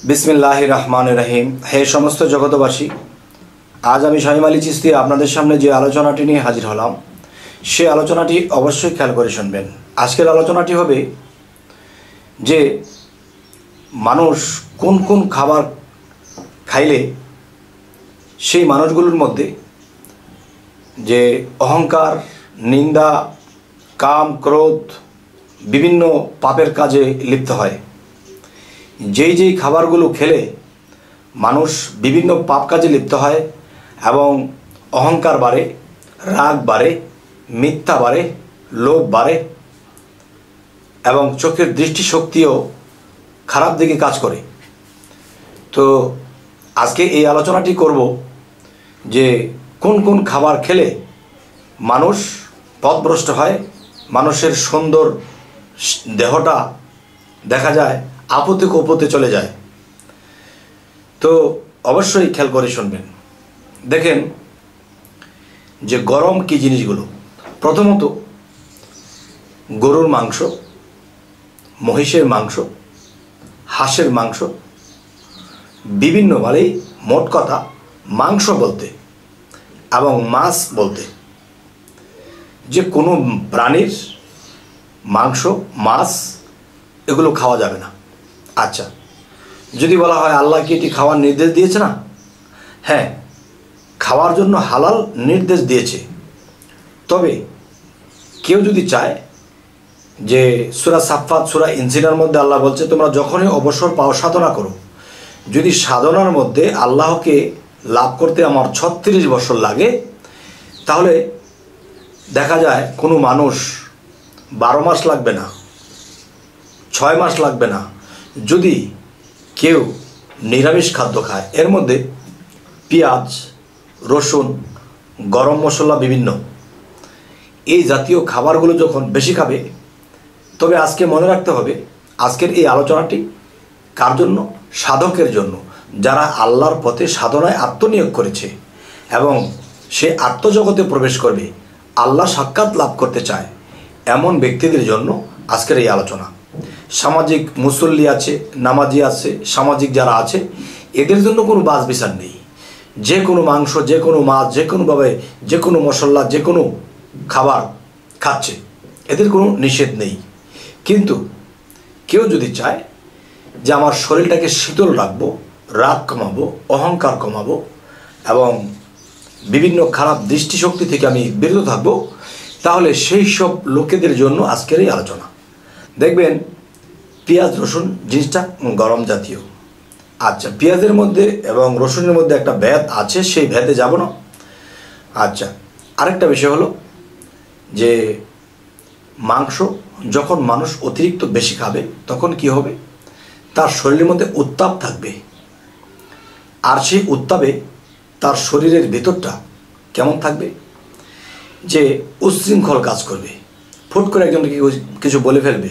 बिस्मिल्लाहिर रहमानिर रहीम। हे समस्त जगतबासी, आज आमी शामीम आली चिश्ती आपनादेर सामने जे आलोचनाटी निये हाजिर हलाम से आलोचनाटी अवश्यई खेयाल करे शुनबेन। आजकेर आलोचनाटी होबे जे मानुष कोन कोन खाबार खाइले सेई मानुषगुलोर मध्य जे अहंकार, निंदा, काम, क्रोध विभिन्न पापेर काजे लिप्त हय। যেই যেই খাবারগুলো খেলে মানুষ বিভিন্ন পাপ কাজে লিপ্ত হয় এবং অহংকার বাড়ে, রাগ বাড়ে, মিথ্যা বাড়ে, লোভ বাড়ে এবং চোখের দৃষ্টিশক্তিও খারাপ দিকে কাজ করে। তো আজকে এই আলোচনাটি করব যে কোন কোন খাবার খেলে মানুষ পথভ্রষ্ট হয়, মানুষের সুন্দর দেহটা দেখা যায় আপদে কুপদে চলে যায়। তো অবশ্যই খেয়াল করে শুনবেন। দেখেন যে গরম কি জিনিসগুলো। প্রথমত গরুর মাংস, মহিষের মাংস, হাঁসের মাংস, বিভিন্ন মানে মোট কথা মাংস বলতে এবং মাছ বলতে যে কোনো প্রাণীর মাংস, মাছ এগুলো খাওয়া যাবে না। আচ্ছা, যদি বলা হয় আল্লাহ কি এটি খাওয়ার নির্দেশ দিয়েছে না? হ্যাঁ, খাওয়ার জন্য হালাল নির্দেশ দিয়েছে। তবে কেউ যদি চায় যে সূরা সাফফাত, সূরা ইনসিনার মধ্যে আল্লাহ বলছে তোমরা যখনই অবসর পাও সাধনা করো। যদি সাধনার মধ্যে আল্লাহকে লাভ করতে আমার ৩৬ বছর লাগে, তাহলে দেখা যায় কোনো মানুষ ১২ মাস লাগবে না, ৬ মাস লাগবে না। যদি কেউ নিরামিষ খাদ্য খায়, এর মধ্যে পেঁয়াজ, রসুন, গরম মশলা বিভিন্ন এই জাতীয় খাবারগুলো যখন বেশি খাবে, তবে আজকে মনে রাখতে হবে আজকের এই আলোচনাটি কার জন্য? সাধকের জন্য, যারা আল্লাহর পথে সাধনায় আত্মনিয়োগ করেছে এবং সে আত্মজগতে প্রবেশ করবে, আল্লাহ সাক্ষাৎ লাভ করতে চায়, এমন ব্যক্তিদের জন্য আজকের এই আলোচনা। সামাজিক মুসল্লি আছে, নামাজি আছে, সামাজিক যারা আছে এদের জন্য কোনো বাছ বিচার নেই। যে কোনো মাংস, যে কোনো মাছ, যে কোনোভাবে যে কোনো মশলা, যে কোনো খাবার খাচ্ছে, এদের কোনো নিষেধ নেই। কিন্তু কেউ যদি চায় যে আমার শরীরটাকে শীতল রাখবো, রাগ কমাবো, অহংকার কমাবো এবং বিভিন্ন খারাপ দৃষ্টিশক্তি থেকে আমি বিরত থাকবো, তাহলে সেই সব লোকেদের জন্য আজকের এই আলোচনা। দেখবেন পেঁয়াজ, রসুন জিনিসটা গরম জাতীয়। আচ্ছা, পেঁয়াজের মধ্যে এবং রসুনের মধ্যে একটা ভেদ আছে, সেই ভেদে যাব না। আচ্ছা, আরেকটা বিষয় হলো যে মাংস যখন মানুষ অতিরিক্ত বেশি খাবে তখন কি হবে? তার শরীরের মধ্যে উত্তাপ থাকবে, আর সেই উত্তাপে তার শরীরের ভেতরটা কেমন থাকবে? যে উচ্ছৃঙ্খল কাজ করবে, ফুট করে একজনকে কিছু বলে ফেলবে,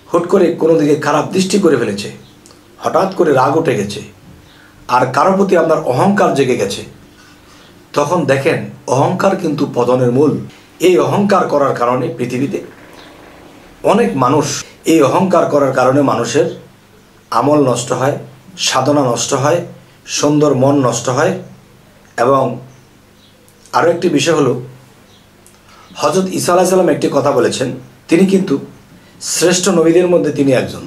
হুট করে কোনো দিকে খারাপ দৃষ্টি করে ফেলেছে, হঠাৎ করে রাগ উঠে গেছে, আর কারোর প্রতি আপনার অহংকার জেগে গেছে, তখন দেখেন অহংকার কিন্তু পতনের মূল। এই অহংকার করার কারণে পৃথিবীতে অনেক মানুষ, এই অহংকার করার কারণে মানুষের আমল নষ্ট হয়, সাধনা নষ্ট হয়, সুন্দর মন নষ্ট হয়। এবং আরও একটি বিষয় হলো, হযরত ঈসা আলাইহিস সালাম একটি কথা বলেছেন, তিনি কিন্তু শ্রেষ্ঠ নবীদের মধ্যে তিনি একজন।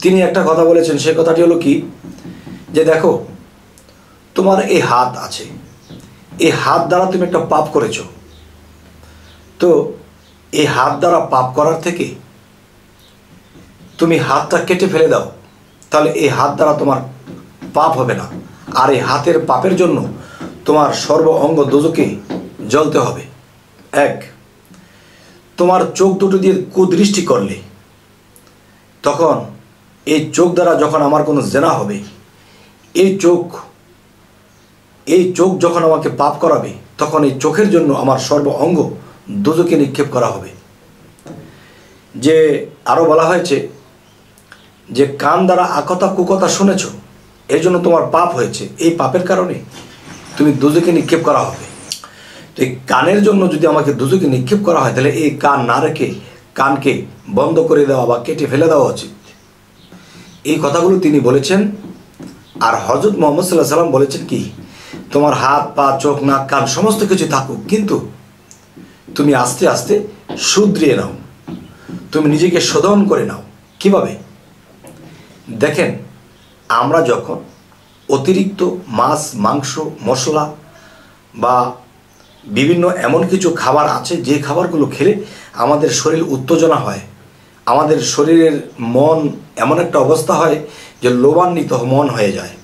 তিনি একটা কথা বলেছেন, সেই কথাটি হলো কি, যে দেখো তোমার এই হাত আছে, এই হাত দ্বারা তুমি একটা পাপ করেছো, তো এই হাত দ্বারা পাপ করার থেকে তুমি হাতটা কেটে ফেলে দাও, তাহলে এই হাত দ্বারা তোমার পাপ হবে না। আর এই হাতের পাপের জন্য তোমার সর্ব অঙ্গ দোজকে জ্বলতে হবে। এক, তোমার চোখ দুটো দিয়ে কুদৃষ্টি করলে, তখন এই চোখ দ্বারা যখন আমার কোনো জেনা হবে, এই চোখ যখন আমাকে পাপ করাবে, তখন এই চোখের জন্য আমার সর্ব অঙ্গ দোজকে নিক্ষেপ করা হবে। যে আরও বলা হয়েছে যে কান দ্বারা আকথা কুকথা শুনেছ, এর জন্য তোমার পাপ হয়েছে, এই পাপের কারণে তুমি দোজকে নিক্ষেপ করা হবে। তো এই কানের জন্য যদি আমাকে দোজকে নিক্ষেপ করা হয়, তাহলে এই কান না রেখে কানকে বন্ধ করে দেওয়া বা কেটে ফেলে দেওয়া উচিত। এই কথাগুলো তিনি বলেছেন। আর হযরত মুহাম্মদ সাল্লাল্লাহু আলাইহি ওয়াসাল্লাম বলেছেন কি, তোমার হাত পা চোখ নাক কান সমস্ত কিছু থাকুক, কিন্তু তুমি আস্তে আস্তে শুধরিয়ে নাও, তুমি নিজেকে শোধন করে নাও। কিভাবে? দেখেন, আমরা যখন অতিরিক্ত মাছ মাংস মশলা বা বিভিন্ন এমন কিছু খাবার আছে যে খাবারগুলো খেলে আমাদের শরীর উত্তেজনা হয়, আমাদের শরীরের মন এমন একটা অবস্থা হয় যে লোভান্বিত মন হয়ে যায়,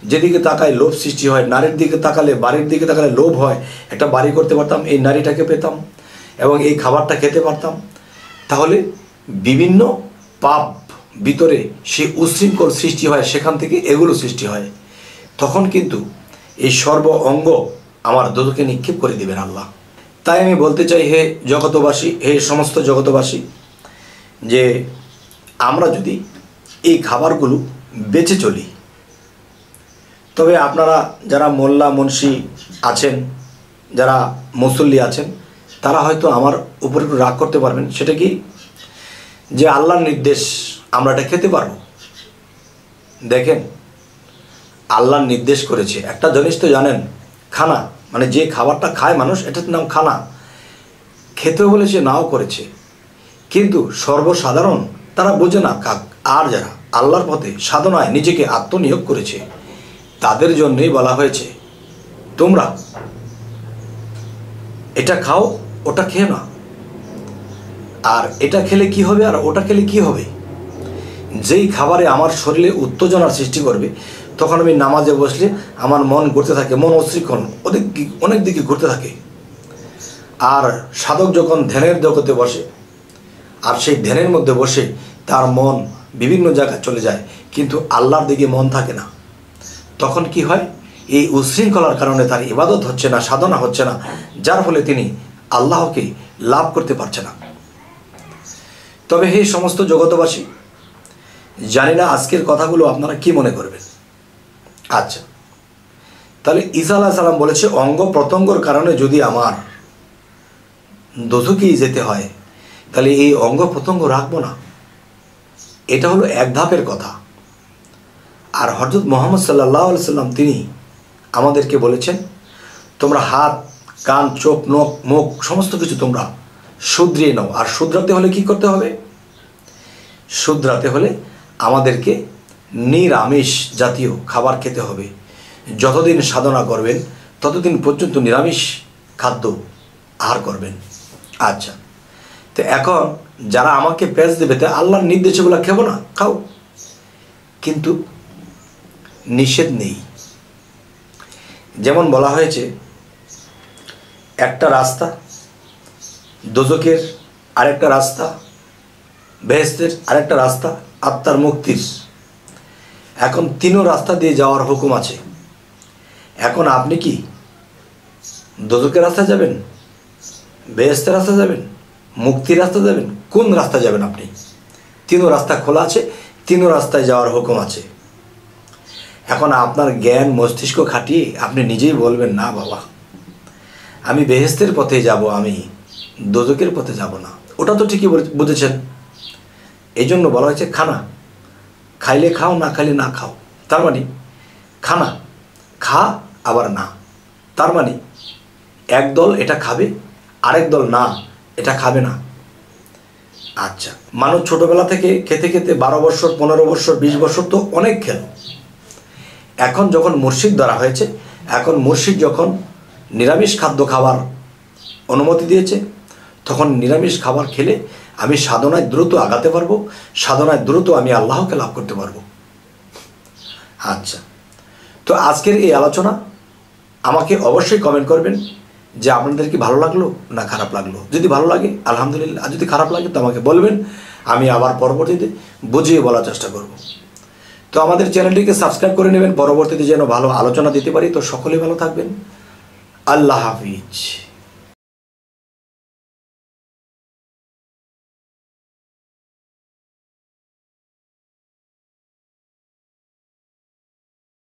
যেদিকে তাকায় লোভ সৃষ্টি হয়। নারীর দিকে তাকালে, বাড়ির দিকে তাকালে লোভ হয়, একটা বাড়ি করতে পারতাম, এই নারীটাকে পেতাম এবং এই খাবারটা খেতে পারতাম। তাহলে বিভিন্ন পাপ ভিতরে সেই উচ্ছৃঙ্খল সৃষ্টি হয়, সেখান থেকে এগুলো সৃষ্টি হয়। তখন কিন্তু এই সর্ব অঙ্গ আমার দোজখে নিক্ষেপ করে দিবেন আল্লাহ। তাই আমি বলতে চাই, হে জগতবাসী, হে সমস্ত জগতবাসী, যে আমরা যদি এই খাবারগুলো বেঁচে চলি, তবে আপনারা যারা মোল্লা মুন্সি আছেন, যারা মুসল্লি আছেন, তারা হয়তো আমার উপর একটু রাগ করতে পারবেন। সেটা কি, যে আল্লাহর নির্দেশ আমরা এটা খেতে পারবো। দেখেন, আল্লাহর নির্দেশ করেছে একটা জিনিস তো জানেন, খানা, মানে যে খাবারটা খায় মানুষ, এটার নাম খানা। খেতে বলেছে, নাও করেছে, কিন্তু সর্বসাধারণ তারা বোঝে না কাক। আর যারা আল্লাহর পথে সাধনায় নিজেকে আত্মনিয়োগ করেছে, তাদের জন্যই বলা হয়েছে তোমরা এটা খাও, ওটা খেয়ে না। আর এটা খেলে কি হবে আর ওটা খেলে কি হবে? যেই খাবারে আমার শরীরে উত্তেজনার সৃষ্টি করবে, তখন আমি নামাজে বসলে আমার মন ঘুরতে থাকে, মন অশৃঙ্খল অনেক দিকে ঘুরতে থাকে। আর সাধক যখন ধ্যানের জগতে বসে, আর সেই ধ্যানের মধ্যে বসে তার মন বিভিন্ন জায়গায় চলে যায়, কিন্তু আল্লাহর দিকে মন থাকে না। তখন কি হয়? এই উচ্ছৃঙ্খলার কারণে তার ইবাদত হচ্ছে না, সাধনা হচ্ছে না, যার ফলে তিনি আল্লাহকে লাভ করতে পারছে না। তবে হে সমস্ত জগতবাসী, জানি না আজকের কথাগুলো আপনারা কি মনে করবেন। আচ্ছা, তাহলে ঈসা আলাইহিস সালাম বলেছে, অঙ্গ প্রত্যঙ্গর কারণে যদি আমার দোজখেই যেতে হয়, তাহলে এই অঙ্গ প্রত্যঙ্গ রাখবো না। এটা হলো এক ধাপের কথা। আর হযরত মুহাম্মদ সাল্লাল্লাহু আলাইহি সাল্লাম তিনি আমাদেরকে বলেছেন, তোমরা হাত কান চোখ নখ মুখ সমস্ত কিছু তোমরা শুধরিয়ে নাও। আর শুধরাতে হলে কি করতে হবে? শুধরাতে হলে আমাদেরকে নিরামিষ জাতীয় খাবার খেতে হবে। যতদিন সাধনা করবেন ততদিন পর্যন্ত নিরামিষ খাদ্য আহার করবেন। আচ্ছা, তো এখন যারা আমাকে পেঁচ দেবে, তা আল্লাহর নির্দেশগুলো খেবো না, খাও, কিন্তু নিষেধ নেই। যেমন বলা হয়েছে, একটা রাস্তা দোজখের, আরেকটা রাস্তা বেহেশতের, আরেকটা রাস্তা আত্মার মুক্তির। এখন তিনও রাস্তা দিয়ে যাওয়ার হুকুম আছে। এখন আপনি কি দোজখের রাস্তা যাবেন, বেহেশতের রাস্তা যাবেন, মুক্তির রাস্তা যাবেন? কোন রাস্তা যাবেন আপনি? তিনও রাস্তা খোলা আছে, তিনও রাস্তায় যাওয়ার হুকুম আছে। এখন আপনার জ্ঞান মস্তিষ্ক খাটিয়ে আপনি নিজেই বলবেন, না বাবা, আমি বেহেশতের পথে যাব, আমি দোজখের পথে যাব না। ওটা তো ঠিকই বুঝেছেন। এই জন্য বলা হয়েছে খানা, খাইলে খাও, না খাইলে না খাও। তার মানে খানা, খা আবার না। তার মানে একদল এটা খাবে, আরেক দল না, এটা খাবে না। আচ্ছা, মানুষ ছোটবেলা থেকে খেতে খেতে 12 বছর 15 বছর 20 বছর তো অনেক খেল। এখন যখন মুর্শিদ ধরা হয়েছে, এখন মুর্শিদ যখন নিরামিষ খাদ্য খাবার অনুমতি দিয়েছে, তখন নিরামিষ খাবার খেলে আমি সাধনায় দ্রুত আগাতে পারবো, সাধনায় দ্রুত আমি আল্লাহকে লাভ করতে পারবো। আচ্ছা, তো আজকের এই আলোচনা আমাকে অবশ্যই কমেন্ট করবেন যে আপনাদের কি ভালো লাগলো না খারাপ লাগলো। যদি ভালো লাগে আলহামদুলিল্লাহ, আর যদি খারাপ লাগে তো আমাকে বলবেন, আমি আবার পরবর্তীতে বুঝিয়ে বলার চেষ্টা করব। তো আমাদের চ্যানেলটিকে সাবস্ক্রাইব করে নেবেন, পরবর্তীতে যেন ভালো আলোচনা দিতে পারি। তো সকলেই ভালো থাকবেন। আল্লাহ হাফিজ।